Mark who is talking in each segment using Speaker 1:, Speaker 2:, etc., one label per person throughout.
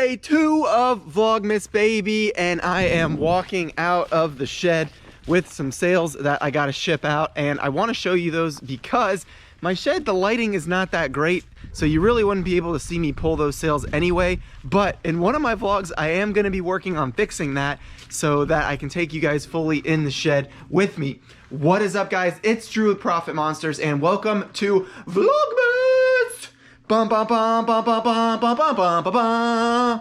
Speaker 1: day 2 of Vlogmas, baby, and I am walking out of the shed with some sales that I gotta ship out, and I want to show you those because my shed, the lighting is not that great, so you really wouldn't be able to see me pull those sales anyway. But in one of my vlogs, I am going to be working on fixing that so that I can take you guys fully in the shed with me. What is up, guys? It's Drew with Profit Monsters, and welcome to Vlogmas! Bum bum bum bum bum bum bum bum bum bum bum.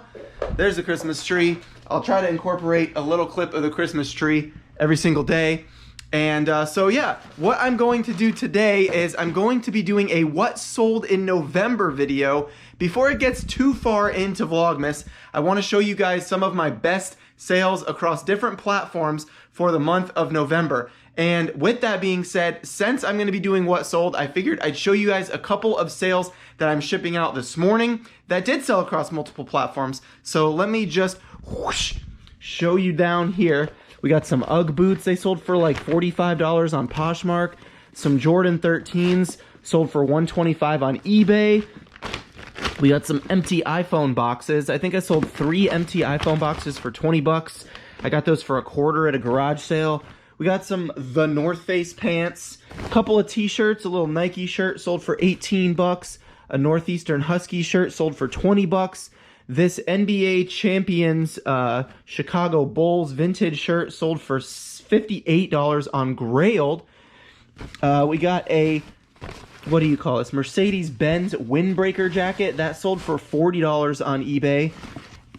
Speaker 1: There's the Christmas tree. I'll try to incorporate a little clip of the Christmas tree every single day. And so yeah, what I'm going to do today is I'm going to be doing a what sold in November video. Before it gets too far into Vlogmas, I want to show you guys some of my best sales across different platforms for the month of November. And with that being said, since I'm going to be doing what sold, I figured I'd show you guys a couple of sales that I'm shipping out this morning that did sell across multiple platforms. So let me just whoosh, show you down here. We got some UGG boots. They sold for like $45 on Poshmark. Some Jordan 13s sold for $125 on eBay. We got some empty iPhone boxes. I think I sold 3 empty iPhone boxes for 20 bucks. I got those for $1 at a garage sale. We got some The North Face pants, a couple of t-shirts, a little Nike shirt sold for 18 bucks, a Northeastern Husky shirt sold for 20 bucks. This NBA Champions Chicago Bulls vintage shirt sold for $58 on Grailed. We got a, what do you call this, Mercedes-Benz Windbreaker jacket. That sold for $40 on eBay.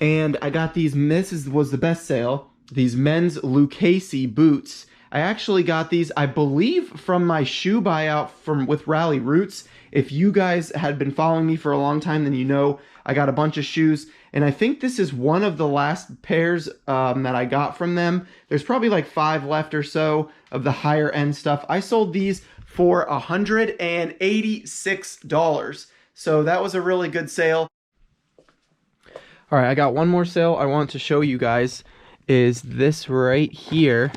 Speaker 1: And I got these, this was the best sale, these men's Lucasie Boots. I actually got these, I believe, from my shoe buyout with Rally Roots. If you guys had been following me for a long time, then you know I got a bunch of shoes, and I think this is one of the last pairs that I got from them. There's probably like 5 left or so of the higher end stuff. I sold these for $186, so that was a really good sale. All right, I got one more sale I want to show you guys, is this right here.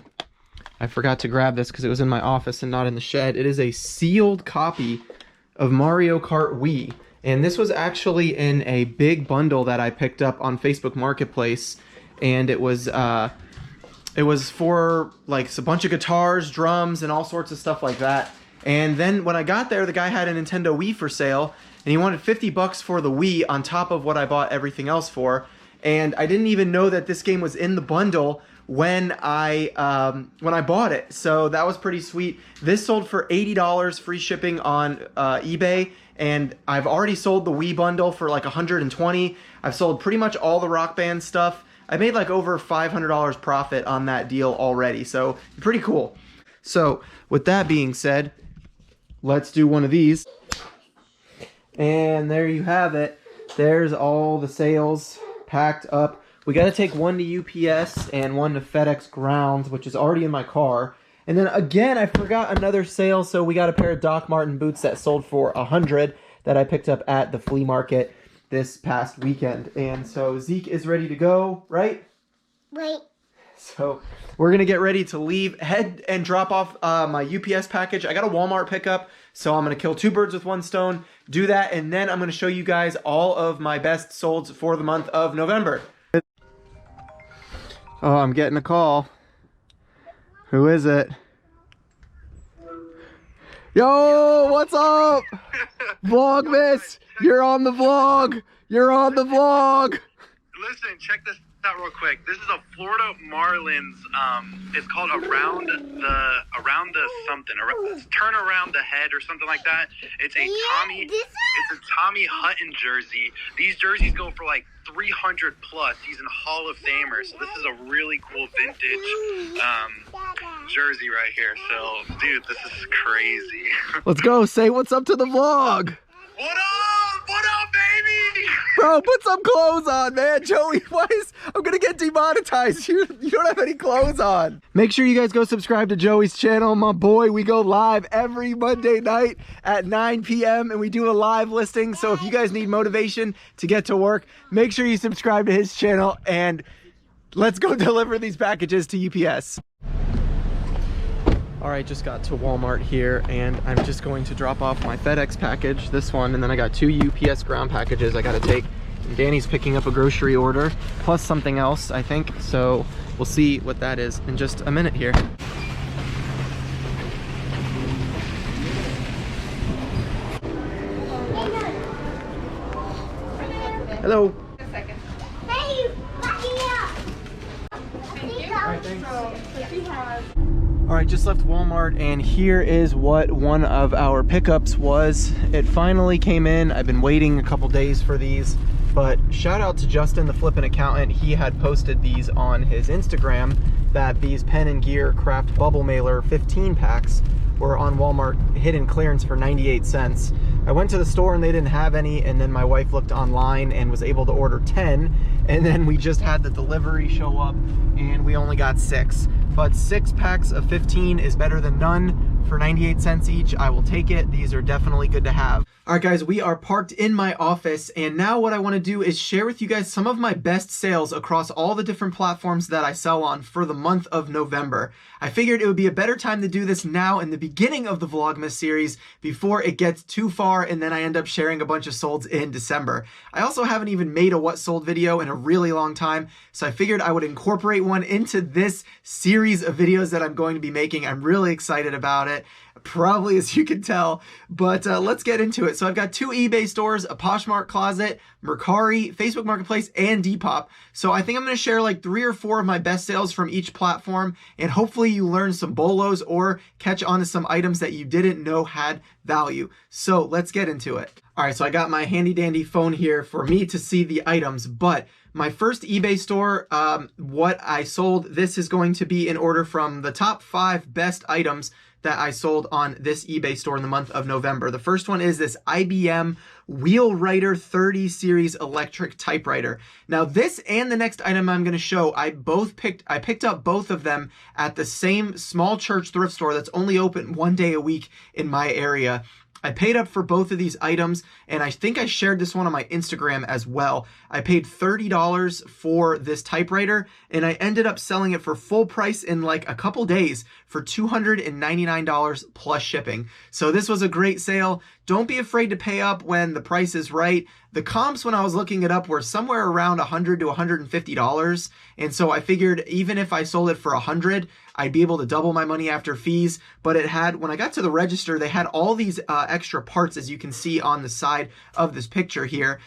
Speaker 1: I forgot to grab this because it was in my office and not in the shed. It is a sealed copy of Mario Kart Wii. And this was actually in a big bundle that I picked up on Facebook Marketplace. And it was for like a bunch of guitars, drums, and all sorts of stuff like that. And then when I got there, the guy had a Nintendo Wii for sale, and he wanted 50 bucks for the Wii on top of what I bought everything else for. And I didn't even know that this game was in the bundle when I bought it, so that was pretty sweet. This sold for $80, free shipping on eBay, and I've already sold the Wii bundle for like $120. I've sold pretty much all the Rock Band stuff. I made like over $500 profit on that deal already, so pretty cool. So with that being said, let's do one of these. And there you have it. There's all the sales packed up. We got to take one to UPS and one to FedEx Grounds, which is already in my car. And then again, I forgot another sale, so we got a pair of Doc Marten boots that sold for $100 that I picked up at the flea market this past weekend. And so Zeke is ready to go, right?
Speaker 2: Right.
Speaker 1: So we're going to get ready to leave, head and drop off my UPS package. I got a Walmart pickup, so I'm going to kill 2 birds with 1 stone, do that, and then I'm going to show you guys all of my best solds for the month of November. Oh, I'm getting a call. Who is it? Yo, what's up? Vlogmas, you're on the vlog. You're on the vlog.
Speaker 3: Listen, check this out real quick. This is a Florida Marlins. It's called around the something. Turn around the head or something like that. It's a Tommy Hutton jersey. These jerseys go for like 300 plus. He's in Hall of Famer. So this is a really cool vintage jersey right here. So, dude, this is crazy.
Speaker 1: Let's go. Say what's up to the vlog.
Speaker 3: What up? What up, baby?
Speaker 1: Bro, put some clothes on, man. Joey, I'm gonna get demonetized. You don't have any clothes on. Make sure you guys go subscribe to Joey's channel, my boy. We go live every Monday night at 9 p.m. and we do a live listing. So if you guys need motivation to get to work, make sure you subscribe to his channel and let's go deliver these packages to UPS. All right, just got to Walmart here and I'm just going to drop off my FedEx package, this one, and then I got 2 UPS ground packages I gotta take Danny's picking up a grocery order plus something else, I think. So we'll see what that is in just a minute here. Hello.
Speaker 2: A second.
Speaker 4: Hey, let me up.
Speaker 2: Thank you.
Speaker 1: Alright, thanks.
Speaker 2: So she has.
Speaker 1: All right, just left Walmart, and here is what one of our pickups was. It finally came in. I've been waiting a couple days for these, but shout out to Justin, the flippin' accountant. He had posted these on his Instagram, that these Pen and Gear Craft Bubble Mailer 15 packs were on Walmart hidden clearance for 98 cents. I went to the store and they didn't have any, and then my wife looked online and was able to order 10, and then we just had the delivery show up and we only got 6. But 6 packs of 15 is better than none. For 98 cents each, I will take it. These are definitely good to have. All right, guys, we are parked in my office, and now what I want to do is share with you guys some of my best sales across all the different platforms that I sell on for the month of November. I figured it would be a better time to do this now in the beginning of the Vlogmas series before it gets too far and then I end up sharing a bunch of solds in December. I also haven't even made a what sold video in a really long time, so I figured I would incorporate one into this series of videos that I'm going to be making. I'm really excited about it, probably as you can tell, but let's get into it. So I've got 2 eBay stores, a Poshmark closet, Mercari, Facebook Marketplace, and Depop. So I think I'm going to share like 3 or 4 of my best sales from each platform, and hopefully you learn some bolos or catch on to some items that you didn't know had value. So let's get into it. All right, so I got my handy dandy phone here for me to see the items, but my first eBay store, what I sold, this is going to be in order from the top 5 best items that I sold on this eBay store in the month of November. The first one is this IBM Wheelwriter 30 series electric typewriter. Now this and the next item I'm going to show, I picked up both of them at the same small church thrift store that's only open 1 day a week in my area. I paid up for both of these items, and I think I shared this one on my Instagram as well. I paid $30 for this typewriter, and I ended up selling it for full price in like a couple days for $299 plus shipping. So this was a great sale. Don't be afraid to pay up when the price is right. The comps when I was looking it up were somewhere around $100 to $150. And so I figured even if I sold it for $100, I'd be able to double my money after fees. But it had, when I got to the register, they had all these extra parts, as you can see on the side of this picture here.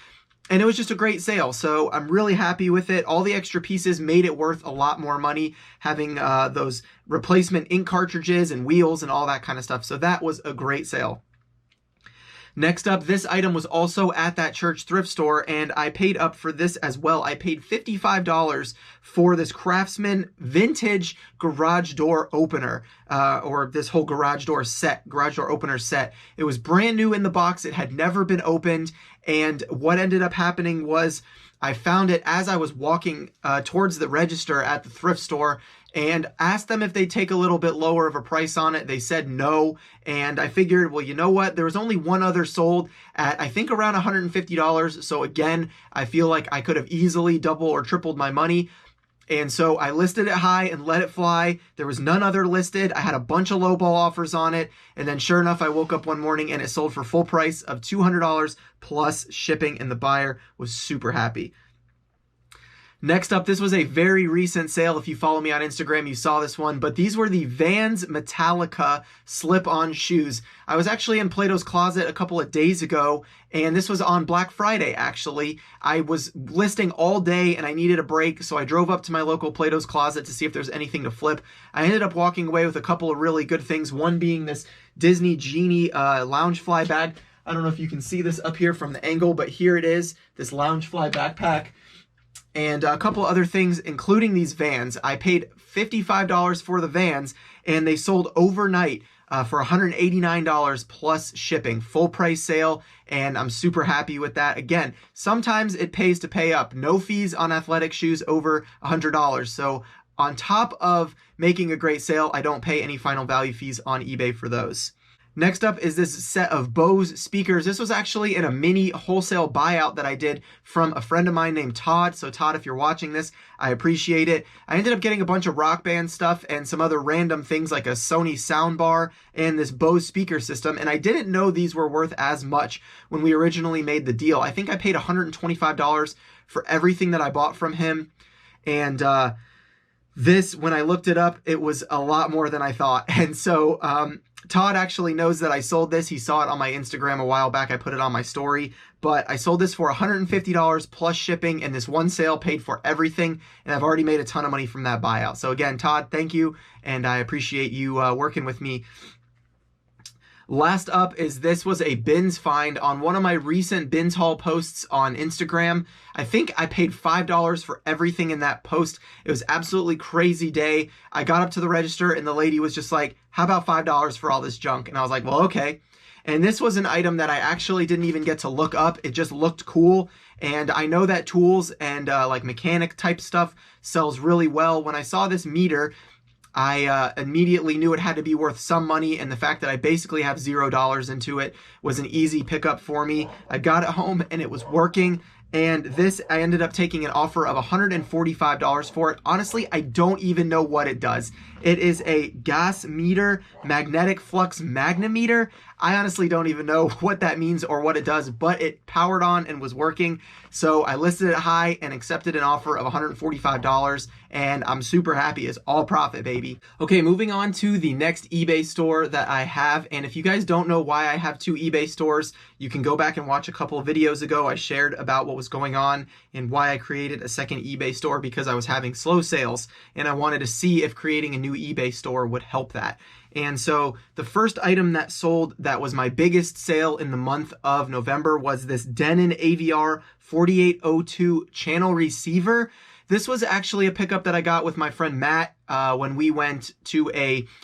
Speaker 1: And it was just a great sale. So I'm really happy with it. All the extra pieces made it worth a lot more money, having those replacement ink cartridges and wheels and all that kind of stuff. So that was a great sale. Next up, this item was also at that church thrift store, and I paid up for this as well. I paid $55 for this Craftsman vintage garage door opener, or this whole garage door opener set. It was brand new in the box. It had never been opened, and what ended up happening was I found it as I was walking towards the register at the thrift store, and asked them if they'd take a little bit lower of a price on it. They said no, and I figured, well, you know what? There was only one other sold at, I think, around $150. So again, I feel like I could have easily doubled or tripled my money. And so I listed it high and let it fly. There was none other listed. I had a bunch of lowball offers on it. And then sure enough, I woke up one morning and it sold for full price of $200 plus shipping, and the buyer was super happy. Next up, this was a very recent sale. If you follow me on Instagram, you saw this one, but these were the Vans Metallica slip-on shoes. I was actually in Plato's Closet a couple of days ago, and this was on Black Friday, actually. I was listing all day and I needed a break, so I drove up to my local Plato's Closet to see if there's anything to flip. I ended up walking away with a couple of really good things, one being this Disney Genie Loungefly bag. I don't know if you can see this up here from the angle, but here it is, this Loungefly backpack. And a couple other things, including these Vans. I paid $55 for the Vans, and they sold overnight for $189 plus shipping. Full price sale, and I'm super happy with that. Again, sometimes it pays to pay up. No fees on athletic shoes over $100. So on top of making a great sale, I don't pay any final value fees on eBay for those. Next up is this set of Bose speakers. This was actually in a mini wholesale buyout that I did from a friend of mine named Todd. So Todd, if you're watching this, I appreciate it. I ended up getting a bunch of Rock Band stuff and some other random things like a Sony soundbar and this Bose speaker system. And I didn't know these were worth as much when we originally made the deal. I think I paid $125 for everything that I bought from him. And this, when I looked it up, it was a lot more than I thought. And so Todd actually knows that I sold this. He saw it on my Instagram a while back. I put it on my story, but I sold this for $150 plus shipping, and this one sale paid for everything, and I've already made a ton of money from that buyout. So again, Todd, thank you, and I appreciate you working with me. Last up is this was a bins find on one of my recent bins haul posts on Instagram. I think I paid $5 for everything in that post. It was absolutely crazy day. I got up to the register and the lady was just like, how about $5 for all this junk? And I was like, well, okay. And this was an item that I actually didn't even get to look up. It just looked cool. And I know that tools and like mechanic type stuff sells really well. When I saw this meter, I immediately knew it had to be worth some money, and the fact that I basically have $0 into it was an easy pickup for me. I got it home and it was working, and this, I ended up taking an offer of $145 for it. Honestly, I don't even know what it does. It is a gas meter, magnetic flux magnemeter. I honestly don't even know what that means or what it does, but it powered on and was working. So I listed it high and accepted an offer of $145, and I'm super happy. It's all profit, baby. Okay, moving on to the next eBay store that I have. And if you guys don't know why I have two eBay stores, you can go back and watch a couple of videos ago. I shared about what was going on and why I created a second eBay store, because I was having slow sales and I wanted to see if creating a new eBay store would help that. And so the first item that sold that was my biggest sale in the month of November was this Denon AVR 4802 channel receiver. This was actually a pickup that I got with my friend Matt when we went to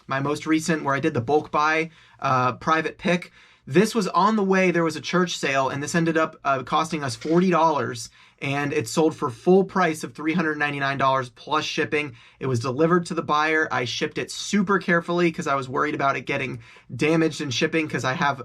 Speaker 1: my most recent, where I did the bulk buy private pick. This was on the way. There was a church sale, and this ended up costing us $40, and it sold for full price of $399 plus shipping. It was delivered to the buyer. I shipped it super carefully because I was worried about it getting damaged in shipping, because I have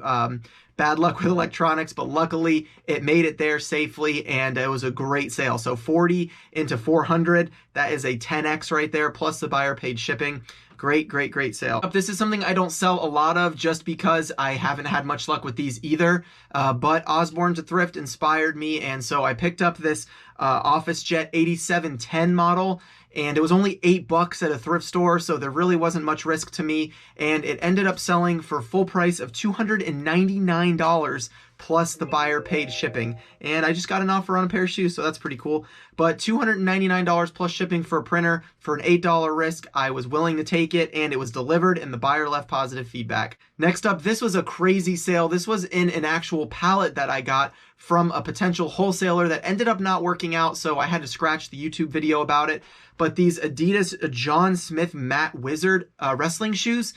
Speaker 1: bad luck with electronics, but luckily it made it there safely, and it was a great sale. So 40 into 400, that is a 10x right there, plus the buyer paid shipping. Great, great, great sale. This is something I don't sell a lot of just because I haven't had much luck with these either, but Osborne to Thrift inspired me, and so I picked up this Office Jet 8710 model, and it was only $8 at a thrift store, so there really wasn't much risk to me, and it ended up selling for full price of $299 plus the buyer paid shipping. And I just got an offer on a pair of shoes, so that's pretty cool. But $299 plus shipping for a printer for an $8 risk, I was willing to take it, and it was delivered, and the buyer left positive feedback. Next up, this was a crazy sale. This was in an actual pallet that I got from a potential wholesaler that ended up not working out, so I had to scratch the YouTube video about it. But these Adidas John Smith Matte Wizard wrestling shoes,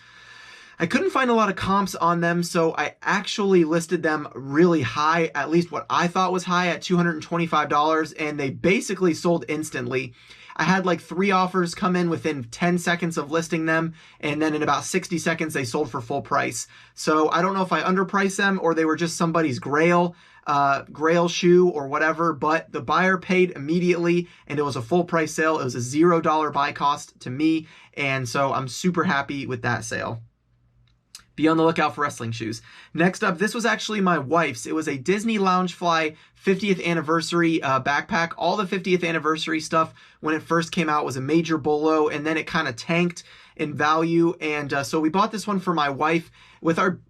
Speaker 1: I couldn't find a lot of comps on them, so I actually listed them really high, at least what I thought was high, at $225, and they basically sold instantly. I had like 3 offers come in within 10 seconds of listing them, and then in about 60 seconds they sold for full price. So I don't know if I underpriced them or they were just somebody's grail shoe or whatever, but the buyer paid immediately, and it was a full price sale. It was a $0 buy cost to me, and so I'm super happy with that sale. Be on the lookout for wrestling shoes. Next up, this was actually my wife's. It was a Disney Loungefly 50th anniversary backpack. All the 50th anniversary stuff when it first came out was a major Bolo, and then it kind of tanked in value. And so we bought this one for my wife with our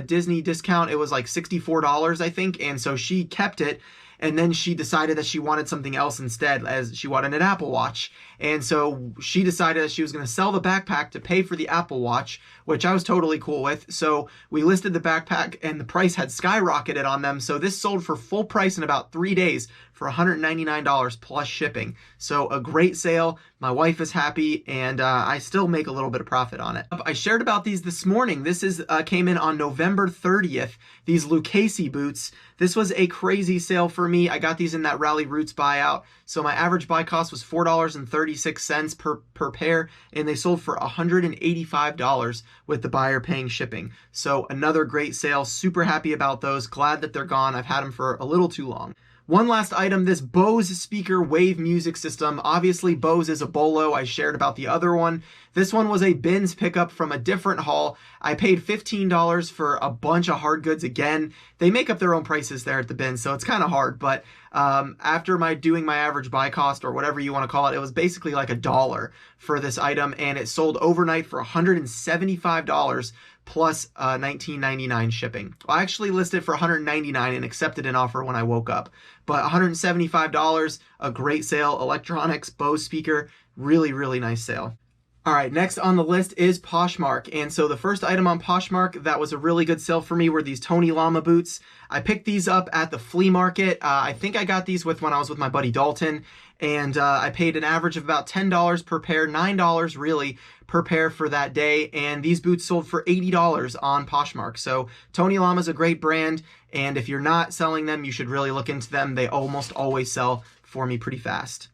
Speaker 1: Disney discount. It was like $64, I think, and so she kept it. And then she decided that she wanted something else instead, as she wanted an Apple Watch. And so she decided that she was going to sell the backpack to pay for the Apple Watch, which I was totally cool with. So we listed the backpack, and the price had skyrocketed on them. So this sold for full price in about 3 days for $199 plus shipping. So a great sale. My wife is happy, and I still make a little bit of profit on it. I shared about these this morning. This is came in on November 30th, these Lucasie boots. This was a crazy sale for me. I got these in that Rally Roots buyout. So my average buy cost was $4.36 per pair, and they sold for $185 with the buyer paying shipping. So another great sale. Super happy about those. Glad that they're gone. I've had them for a little too long. One last item, this Bose speaker wave music system. Obviously, Bose is a Bolo. I shared about the other one. This one was a bins pickup from a different haul. I paid $15 for a bunch of hard goods again. They make up their own prices there at the bins, so it's kind of hard. But after doing my average buy cost, or whatever you want to call it, it was basically like $1 for this item, and it sold overnight for $175 plus $19.99 shipping. Well, I actually listed for $199 and accepted an offer when I woke up. But $175, a great sale. Electronics, Bose speaker, really, really nice sale. All right, next on the list is Poshmark. And so the first item on Poshmark that was a really good sale for me were these Tony Llama boots. I picked these up at the flea market. I think I got these when I was with my buddy Dalton. And I paid an average of about $10 per pair, $9 really per pair for that day. And these boots sold for $80 on Poshmark. So Tony Llama is a great brand. And if you're not selling them, you should really look into them. They almost always sell for me pretty fast.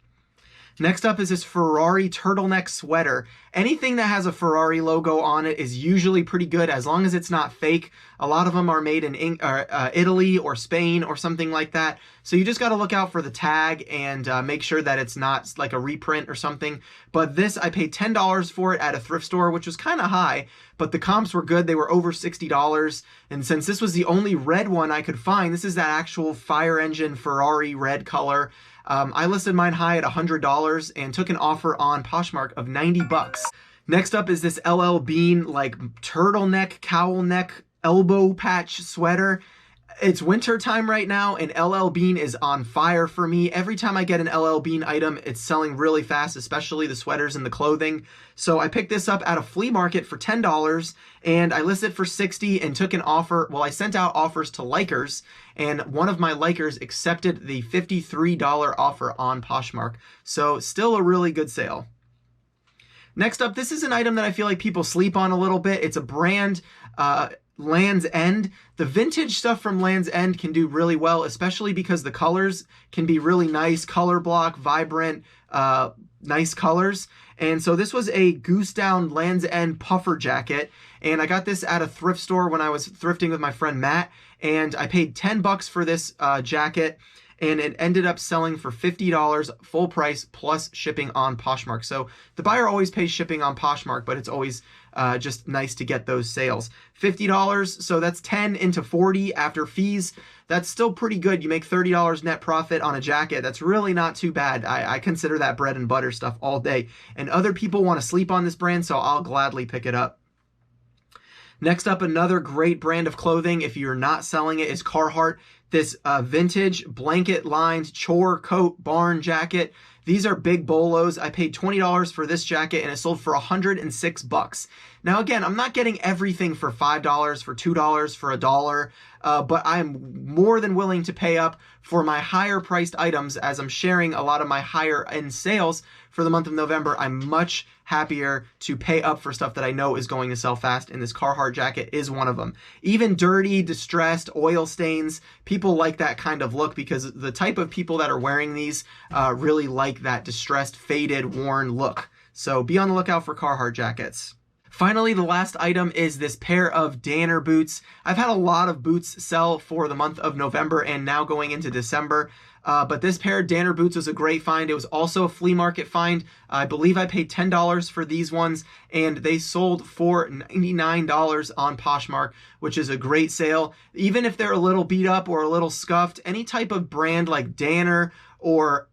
Speaker 1: Next up is this Ferrari turtleneck sweater. Anything that has a Ferrari logo on it is usually pretty good as long as it's not fake. A lot of them are made in Italy or Spain or something like that. So you just got to look out for the tag and make sure that it's not like a reprint or something. But this, I paid $10 for it at a thrift store, which was kind of high, but the comps were good. They were over $60. And since this was the only red one I could find, this is that actual fire engine Ferrari red color. I listed mine high at $100 and took an offer on Poshmark of $90. Next up is this LL Bean like turtleneck, cowl neck, elbow patch sweater. It's winter time right now, and LL Bean is on fire for me. Every time I get an LL Bean item, it's selling really fast, especially the sweaters and the clothing. So I picked this up at a flea market for $10, and I listed it for $60 and took an offer. Well, I sent out offers to likers, and one of my likers accepted the $53 offer on Poshmark. So still a really good sale. Next up, this is an item that I feel like people sleep on a little bit. It's a brand, Land's End. The vintage stuff from Land's End can do really well, especially because the colors can be really nice, color block, vibrant, nice colors. And so this was a goose down Land's End puffer jacket, and I got this at a thrift store when I was thrifting with my friend Matt, and I paid $10 for this jacket, and it ended up selling for $50 full price plus shipping on Poshmark. So the buyer always pays shipping on Poshmark, but it's always just nice to get those sales. $50, so that's 10 into 40 after fees. That's still pretty good. You make $30 net profit on a jacket. That's really not too bad. I consider that bread and butter stuff all day. And other people want to sleep on this brand, so I'll gladly pick it up. Next up, another great brand of clothing, if you're not selling it, is Carhartt. This vintage blanket-lined chore coat barn jacket. These are big bolos. I paid $20 for this jacket, and it sold for $106. Now, again, I'm not getting everything for $5, for $2, for $1, but I'm more than willing to pay up for my higher-priced items as I'm sharing a lot of my higher-end sales for the month of November. I'm much happier to pay up for stuff that I know is going to sell fast, and this Carhartt jacket is one of them. Even dirty, distressed, oil stains, people like that kind of look because the type of people that are wearing these really like that distressed, faded, worn look. So be on the lookout for Carhartt jackets. Finally, the last item is this pair of Denon boots. I've had a lot of boots sell for the month of November and now going into December. But this pair of Denon boots was a great find. It was also a flea market find. I believe I paid $10 for these ones, and they sold for $99 on Poshmark, which is a great sale. Even if they're a little beat up or a little scuffed, any type of brand like Denon or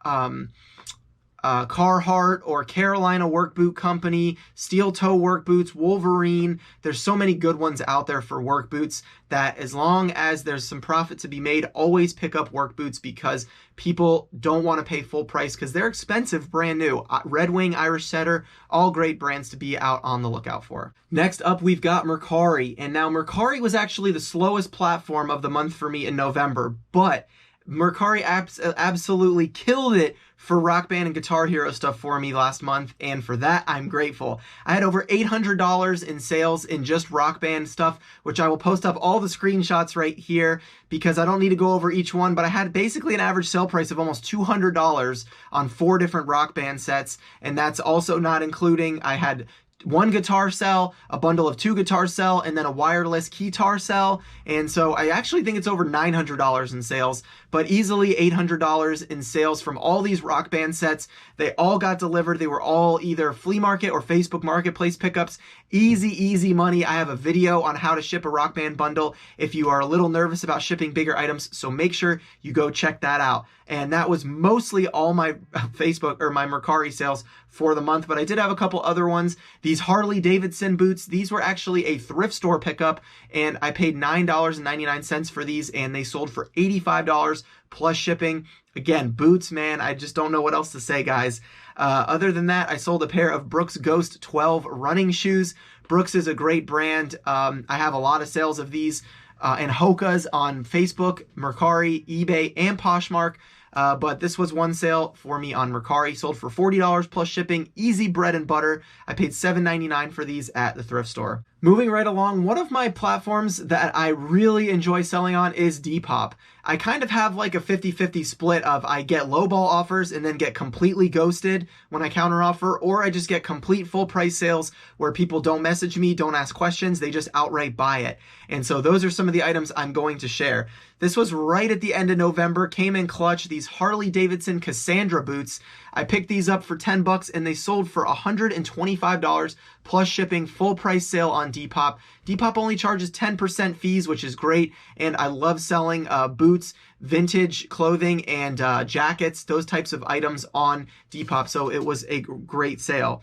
Speaker 1: Carhartt or Carolina Work Boot Company, Steel Toe Work Boots, Wolverine. There's so many good ones out there for work boots that as long as there's some profit to be made, always pick up work boots because people don't want to pay full price because they're expensive brand new. Red Wing, Irish Setter, all great brands to be out on the lookout for. Next up, we've got Mercari. And now Mercari was actually the slowest platform of the month for me in November, but Mercari absolutely killed it for Rock Band and Guitar Hero stuff for me last month, and for that, I'm grateful. I had over $800 in sales in just Rock Band stuff, which I will post up all the screenshots right here because I don't need to go over each one, but I had basically an average sale price of almost $200 on 4 different Rock Band sets, and that's also not including, I had 1 guitar cell, a bundle of 2 guitar cell, and then a wireless keytar cell. And so I actually think it's over $900 in sales, but easily $800 in sales from all these Rock Band sets. They all got delivered. They were all either flea market or Facebook Marketplace pickups. Easy money. I have a video on how to ship a Rock Band bundle if you are a little nervous about shipping bigger items, so make sure you go check that out. And that was mostly all my Facebook or my Mercari sales for the month, but I did have a couple other ones. These Harley Davidson boots, these were actually a thrift store pickup, and I paid $9.99 for these, and they sold for $85 plus shipping. Again, boots, man, I just don't know what else to say, guys. Other than that, I sold a pair of Brooks Ghost 12 running shoes. Brooks is a great brand. I have a lot of sales of these and Hoka's on Facebook, Mercari, eBay, and Poshmark. But this was one sale for me on Mercari. Sold for $40 plus shipping. Easy bread and butter. I paid $7.99 for these at the thrift store. Moving right along, one of my platforms that I really enjoy selling on is Depop. I kind of have like a 50-50 split of I get lowball offers and then get completely ghosted when I counteroffer, or I just get complete full price sales where people don't message me, don't ask questions, they just outright buy it. And so those are some of the items I'm going to share. This was right at the end of November, came in clutch, these Harley Davidson Cassandra boots. I picked these up for $10 and they sold for $125 plus shipping, full price sale on Depop. Depop only charges 10% fees, which is great, and I love selling boots, vintage clothing, and jackets, those types of items on Depop, so it was a great sale.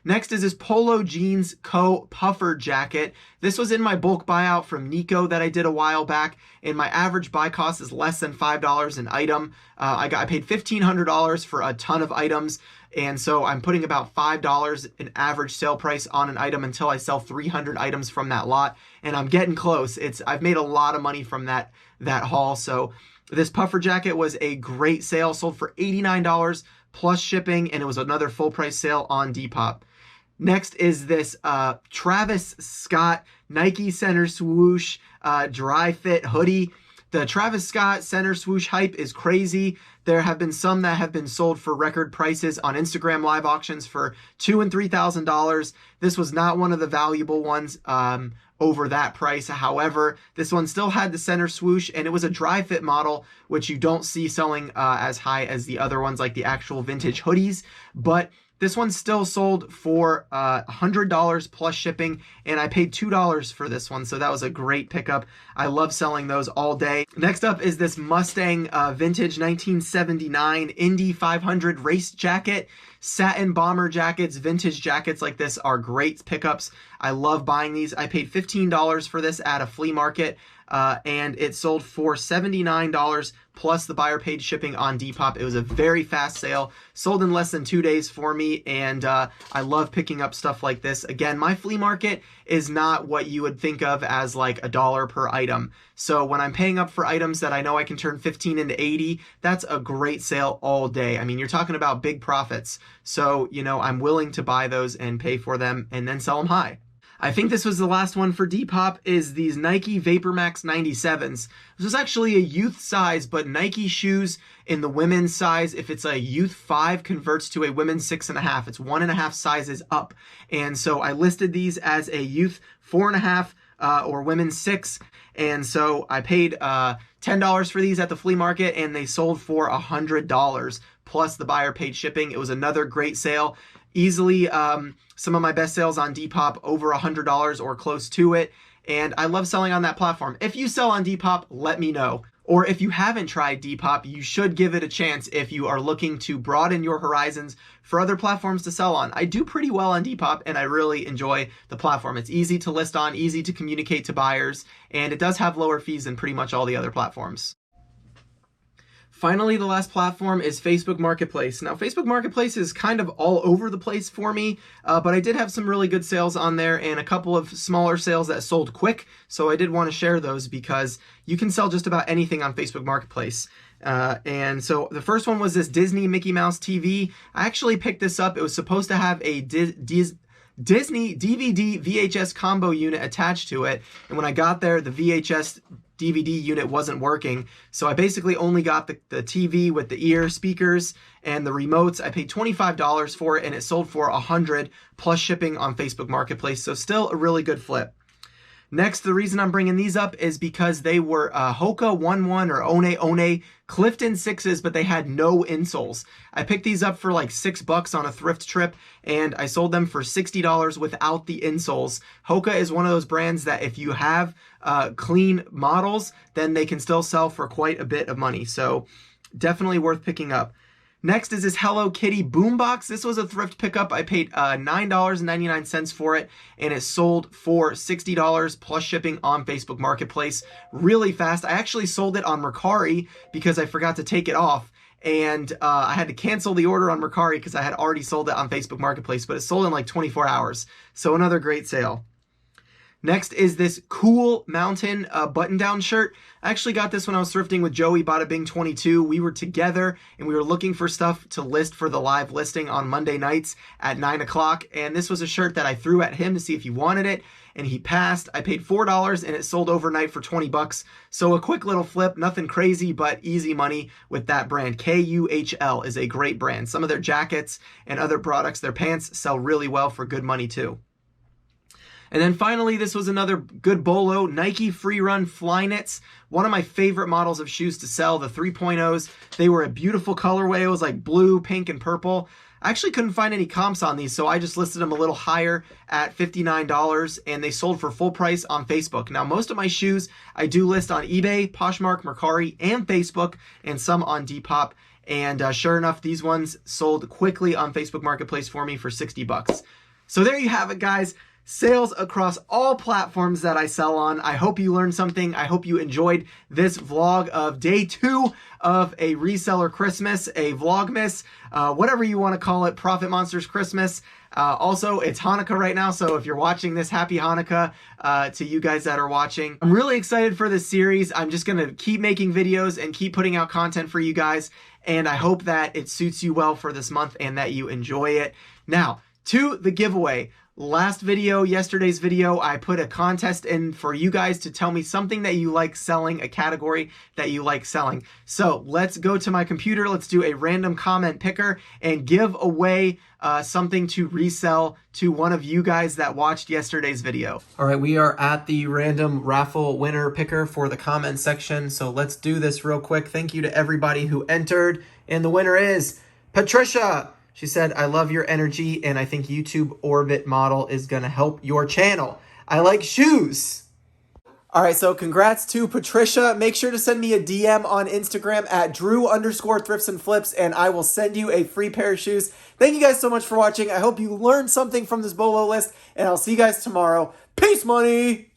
Speaker 1: Next is this Polo Jeans Co. Puffer Jacket. This was in my bulk buyout from Nico that I did a while back, and my average buy cost is less than $5 an item. I paid $1,500 for a ton of items, and so I'm putting about $5 in average sale price on an item until I sell 300 items from that lot, and I'm getting close. I've made a lot of money from that haul, so this puffer jacket was a great sale, sold for $89 plus shipping, and it was another full price sale on Depop. Next is this Travis Scott Nike Center Swoosh dry fit hoodie. The Travis Scott Center Swoosh hype is crazy. There have been some that have been sold for record prices on Instagram live auctions for $2,000 and $3,000. This was not one of the valuable ones over that price. However, this one still had the center swoosh, and it was a dry fit model, which you don't see selling as high as the other ones, like the actual vintage hoodies. But this one still sold for $100 plus shipping, and I paid $2 for this one, so that was a great pickup. I love selling those all day. Next up is this Mustang vintage 1979 Indy 500 race jacket. Satin bomber jackets, vintage jackets like this are great pickups. I love buying these. I paid $15 for this at a flea market, and it sold for $79 plus the buyer paid shipping on Depop. It was a very fast sale, sold in less than 2 days for me, and I love picking up stuff like this. Again, my flea market is not what you would think of as like $1 per item. So when I'm paying up for items that I know I can turn 15 into 80, that's a great sale all day. I mean, you're talking about big profits. So, you know, I'm willing to buy those and pay for them and then sell them high. I think this was the last one for Depop, is these Nike Vapormax 97s. This was actually a youth size, but Nike shoes in the women's size, if it's a youth 5, converts to a women's 6.5. It's 1.5 sizes up. And so I listed these as a youth 4.5 or women's 6. And so I paid $10 for these at the flea market, and they sold for $100 plus the buyer paid shipping. It was another great sale. Easily some of my best sales on Depop, over $100 or close to it. And I love selling on that platform. If you sell on Depop, let me know. Or if you haven't tried Depop, you should give it a chance if you are looking to broaden your horizons for other platforms to sell on. I do pretty well on Depop, and I really enjoy the platform. It's easy to list on, easy to communicate to buyers, and it does have lower fees than pretty much all the other platforms. Finally, the last platform is Facebook Marketplace. Now, Facebook Marketplace is kind of all over the place for me, but I did have some really good sales on there and a couple of smaller sales that sold quick. So I did want to share those because you can sell just about anything on Facebook Marketplace. And so the first one was this Disney Mickey Mouse TV. I actually picked this up. It was supposed to have a Disney DVD VHS combo unit attached to it. And when I got there, the VHS DVD unit wasn't working. So I basically only got the TV with the ear speakers and the remotes. I paid $25 for it and it sold for $100 plus shipping on Facebook Marketplace. So still a really good flip. Next, the reason I'm bringing these up is because they were Hoka 1-1 or One Clifton 6s, but they had no insoles. I picked these up for like $6 on a thrift trip, and I sold them for $60 without the insoles. Hoka is one of those brands that if you have clean models, then they can still sell for quite a bit of money. So definitely worth picking up. Next is this Hello Kitty Boombox. This was a thrift pickup. I paid $9.99 for it, and it sold for $60 plus shipping on Facebook Marketplace really fast. I actually sold it on Mercari because I forgot to take it off, and I had to cancel the order on Mercari because I had already sold it on Facebook Marketplace, but it sold in like 24 hours. So another great sale. Next is this cool mountain button-down shirt. I actually got this when I was thrifting with Joey, Bada Bing 22. We were together and we were looking for stuff to list for the live listing on Monday nights at 9 o'clock. And this was a shirt that I threw at him to see if he wanted it, and he passed. I paid $4 and it sold overnight for $20. So a quick little flip, nothing crazy, but easy money with that brand. KUHL is a great brand. Some of their jackets and other products, their pants sell really well for good money too. And then finally, this was another good Bolo, Nike Free Run Flyknits. One of my favorite models of shoes to sell, the 3.0s. They were a beautiful colorway. It was like blue, pink, and purple. I actually couldn't find any comps on these, so I just listed them a little higher at $59, and they sold for full price on Facebook. Now, most of my shoes I do list on eBay, Poshmark, Mercari, and Facebook, and some on Depop. And sure enough, these ones sold quickly on Facebook Marketplace for me for $60. So there you have it, guys. Sales across all platforms that I sell on. I hope you learned something. I hope you enjoyed this vlog of day 2 of a reseller Christmas, a Vlogmas, whatever you want to call it, Profit Monsters Christmas. Also, it's Hanukkah right now, so if you're watching this, happy Hanukkah to you guys that are watching. I'm really excited for this series. I'm just going to keep making videos and keep putting out content for you guys, and I hope that it suits you well for this month and that you enjoy it. Now, to the giveaway. Last video, yesterday's video, I put a contest in for you guys to tell me something that you like selling, a category that you like selling. So let's go to my computer, let's do a random comment picker and give away something to resell to one of you guys that watched yesterday's video. All right, we are at the random raffle winner picker for the comment section. So let's do this real quick. Thank you to everybody who entered. And the winner is Patricia. She said, I love your energy, and I think YouTube Orbit model is going to help your channel. I like shoes. All right, so congrats to Patricia. Make sure to send me a DM on Instagram at Drew_thrifts and flips, and I will send you a free pair of shoes. Thank you guys so much for watching. I hope you learned something from this Bolo list, and I'll see you guys tomorrow. Peace, money!